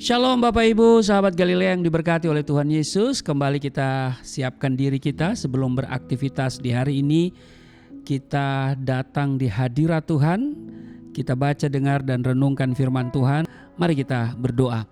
Shalom Bapak Ibu, sahabat Galilea yang diberkati oleh Tuhan Yesus. Kembali kita siapkan diri kita sebelum beraktivitas di hari ini. Kita datang di hadirat Tuhan. Kita baca, dengar, dan renungkan firman Tuhan. Mari kita berdoa.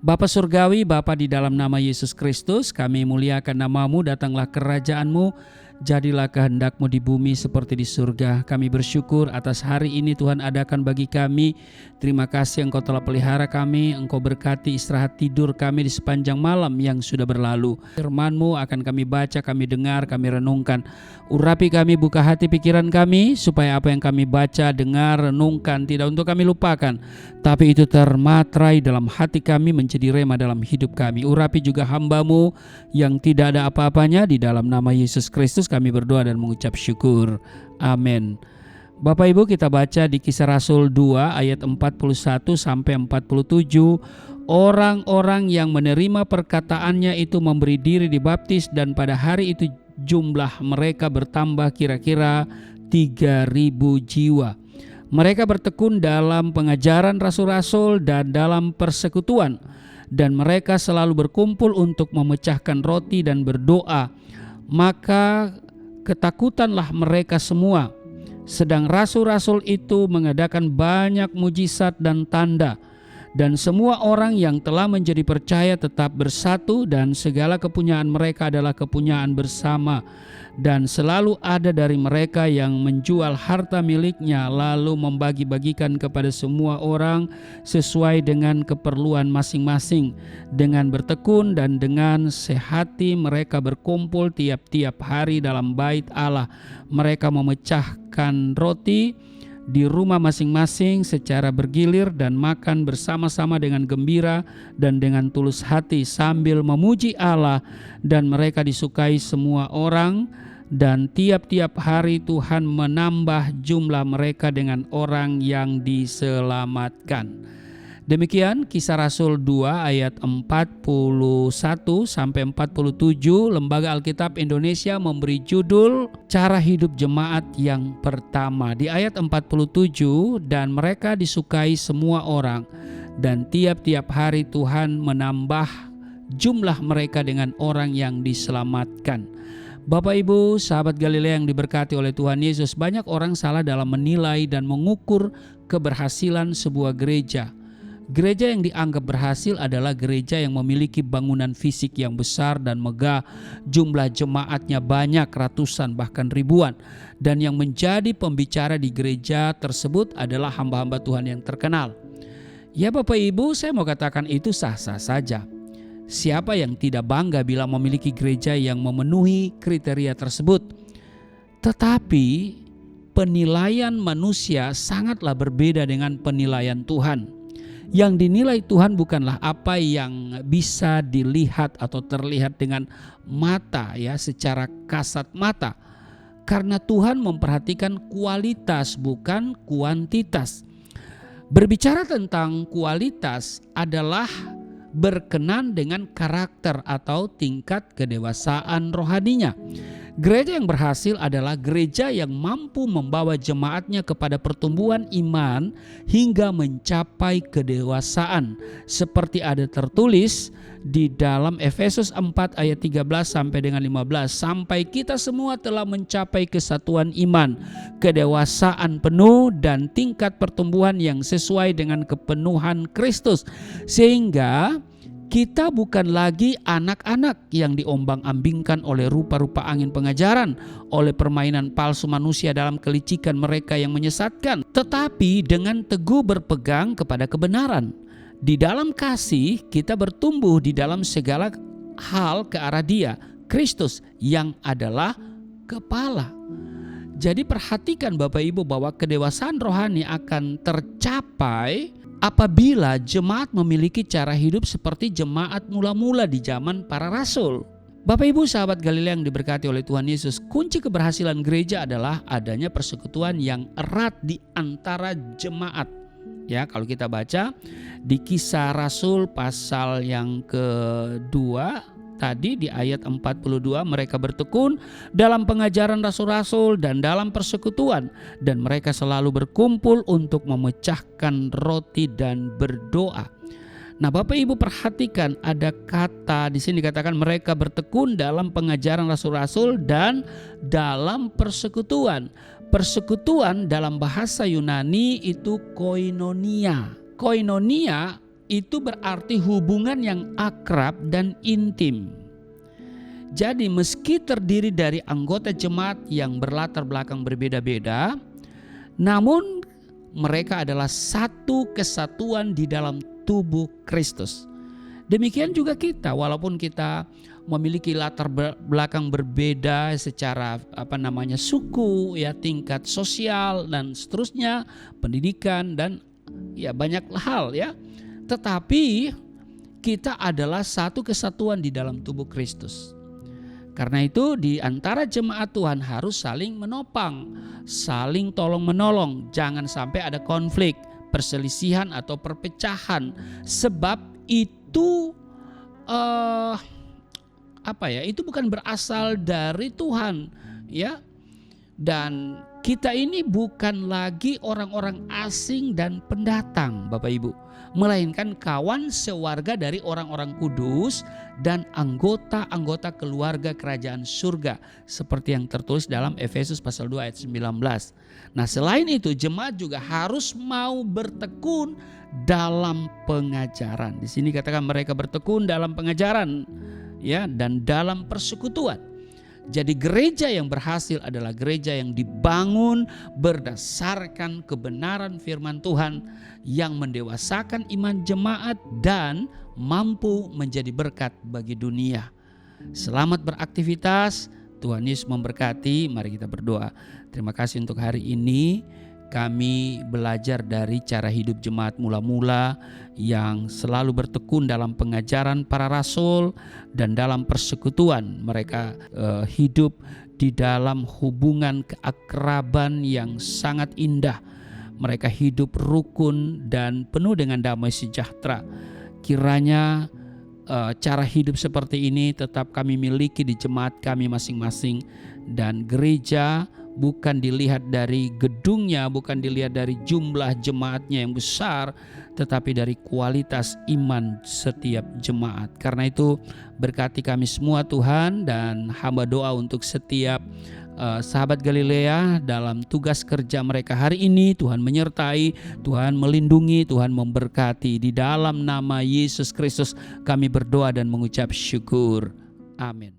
Bapa Surgawi, Bapa di dalam nama Yesus Kristus, kami muliakan nama-Mu, datanglah kerajaan-Mu. Jadilah kehendak-Mu di bumi seperti di surga. Kami bersyukur atas hari ini Tuhan adakan bagi kami. Terima kasih Engkau telah pelihara kami. Engkau berkati istirahat tidur kami di sepanjang malam yang sudah berlalu. Firman-Mu akan kami baca, kami dengar, kami renungkan. Urapi kami, buka hati pikiran kami, supaya apa yang kami baca, dengar, renungkan tidak untuk kami lupakan, tapi itu termatrai dalam hati kami, menjadi rema dalam hidup kami. Urapi juga hamba-Mu yang tidak ada apa-apanya. Di dalam nama Yesus Kristus kami berdoa dan mengucap syukur. Amin. Bapak Ibu, kita baca di Kisah Rasul 2 ayat 41 sampai 47. Orang-orang yang menerima perkataannya itu memberi diri dibaptis, dan pada hari itu jumlah mereka bertambah kira-kira 3.000 jiwa. Mereka bertekun dalam pengajaran rasul-rasul dan dalam persekutuan, dan mereka selalu berkumpul untuk memecahkan roti dan berdoa. Maka ketakutanlah mereka semua. Sedang rasul-rasul itu mengadakan banyak mujizat dan tanda, dan semua orang yang telah menjadi percaya tetap bersatu, dan segala kepunyaan mereka adalah kepunyaan bersama. Dan selalu ada dari mereka yang menjual harta miliknya lalu membagi-bagikan kepada semua orang sesuai dengan keperluan masing-masing. Dengan bertekun dan dengan sehati mereka berkumpul tiap-tiap hari dalam bait Allah. Mereka memecahkan roti di rumah masing-masing secara bergilir dan makan bersama-sama dengan gembira dan dengan tulus hati sambil memuji Allah, dan mereka disukai semua orang. Dan tiap-tiap hari Tuhan menambah jumlah mereka dengan orang yang diselamatkan. Demikian Kisah Rasul 2 ayat 41 sampai 47. Lembaga Alkitab Indonesia memberi judul Cara Hidup Jemaat yang Pertama. Di ayat 47, dan mereka disukai semua orang, dan tiap-tiap hari Tuhan menambah jumlah mereka dengan orang yang diselamatkan. Bapak Ibu, sahabat Galilea yang diberkati oleh Tuhan Yesus, banyak orang salah dalam menilai dan mengukur keberhasilan sebuah gereja. Gereja yang dianggap berhasil adalah gereja yang memiliki bangunan fisik yang besar dan megah, jumlah jemaatnya banyak, ratusan bahkan ribuan, dan yang menjadi pembicara di gereja tersebut adalah hamba-hamba Tuhan yang terkenal. Ya Bapak Ibu, saya mau katakan itu sah-sah saja. Siapa yang tidak bangga bila memiliki gereja yang memenuhi kriteria tersebut? Tetapi penilaian manusia sangatlah berbeda dengan penilaian Tuhan. Yang dinilai Tuhan bukanlah apa yang bisa dilihat atau terlihat dengan mata, ya, secara kasat mata. Karena Tuhan memperhatikan kualitas bukan kuantitas. Berbicara tentang kualitas adalah berkenan dengan karakter atau tingkat kedewasaan rohaninya. Gereja yang berhasil adalah gereja yang mampu membawa jemaatnya kepada pertumbuhan iman hingga mencapai kedewasaan, seperti ada tertulis di dalam Efesus 4 ayat 13 sampai dengan 15, sampai kita semua telah mencapai kesatuan iman, kedewasaan penuh, dan tingkat pertumbuhan yang sesuai dengan kepenuhan Kristus, sehingga kita bukan lagi anak-anak yang diombang-ambingkan oleh rupa-rupa angin pengajaran, oleh permainan palsu manusia dalam kelicikan mereka yang menyesatkan, tetapi dengan teguh berpegang kepada kebenaran. Di dalam kasih kita bertumbuh di dalam segala hal ke arah Dia, Kristus, yang adalah kepala. Jadi perhatikan Bapak Ibu bahwa kedewasaan rohani akan tercapai apabila jemaat memiliki cara hidup seperti jemaat mula-mula di zaman para rasul. Bapak Ibu, sahabat Galilea yang diberkati oleh Tuhan Yesus, kunci keberhasilan gereja adalah adanya persekutuan yang erat di antara jemaat. Ya, kalau kita baca di Kisah Rasul pasal yang kedua tadi di ayat 42, mereka bertekun dalam pengajaran rasul-rasul dan dalam persekutuan, dan mereka selalu berkumpul untuk memecahkan roti dan berdoa. Nah, Bapak Ibu perhatikan ada kata di sini dikatakan mereka bertekun dalam pengajaran rasul-rasul dan dalam persekutuan. Persekutuan dalam bahasa Yunani itu koinonia. Koinonia itu berarti hubungan yang akrab dan intim. Jadi meski terdiri dari anggota jemaat yang berlatar belakang berbeda-beda, namun mereka adalah satu kesatuan di dalam tubuh Kristus. Demikian juga kita, walaupun kita memiliki latar belakang berbeda secara suku, ya, tingkat sosial dan seterusnya, pendidikan dan ya banyak hal ya. Tetapi kita adalah satu kesatuan di dalam tubuh Kristus. Karena itu di antara jemaat Tuhan harus saling menopang, saling tolong menolong, jangan sampai ada konflik, perselisihan atau perpecahan, sebab itu itu bukan berasal dari Tuhan, ya. Dan kita ini bukan lagi orang-orang asing dan pendatang, Bapak Ibu, melainkan kawan sewarga dari orang-orang kudus dan anggota-anggota keluarga kerajaan surga, seperti yang tertulis dalam Efesus pasal 2 ayat 19. Nah, selain itu jemaat juga harus mau bertekun dalam pengajaran. Di sini katakan mereka bertekun dalam pengajaran, ya, dan dalam persekutuan. Jadi gereja yang berhasil adalah gereja yang dibangun berdasarkan kebenaran firman Tuhan yang mendewasakan iman jemaat dan mampu menjadi berkat bagi dunia. Selamat beraktivitas, Tuhan Yesus memberkati. Mari kita berdoa. Terima kasih untuk hari ini. Kami belajar dari cara hidup jemaat mula-mula yang selalu bertekun dalam pengajaran para rasul dan dalam persekutuan. Mereka hidup di dalam hubungan keakraban yang sangat indah. Mereka hidup rukun dan penuh dengan damai sejahtera. Kiranya cara hidup seperti ini tetap kami miliki di jemaat kami masing-masing, dan gereja bukan dilihat dari gedungnya, bukan dilihat dari jumlah jemaatnya yang besar, tetapi dari kualitas iman setiap jemaat. Karena itu berkati kami semua Tuhan, dan hamba doa untuk setiap sahabat Galilea dalam tugas kerja mereka hari ini. Tuhan menyertai, Tuhan melindungi, Tuhan memberkati. Di dalam nama Yesus Kristus kami berdoa dan mengucap syukur. Amin.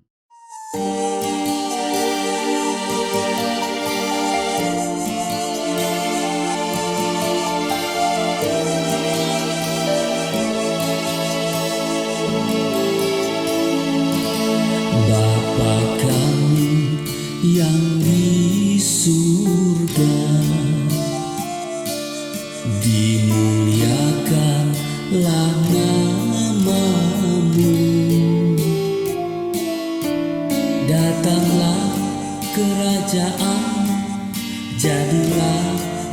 Yang di surga, dimuliakanlah nama-Mu. Datanglah kerajaan, jadilah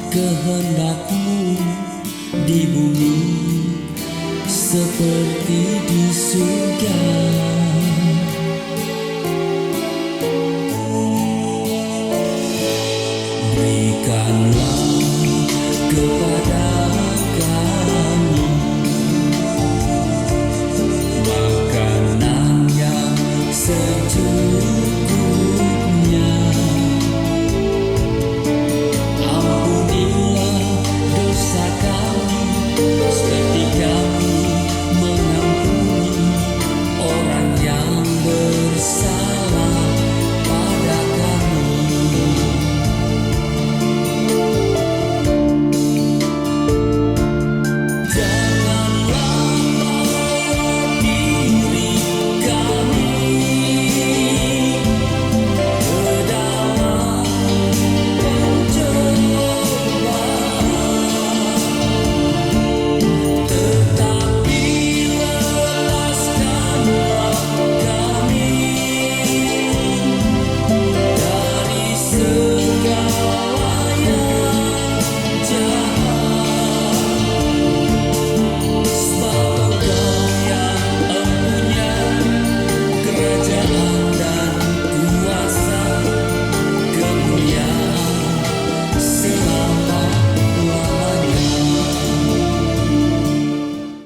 kehendak-Mu di bumi seperti di surga.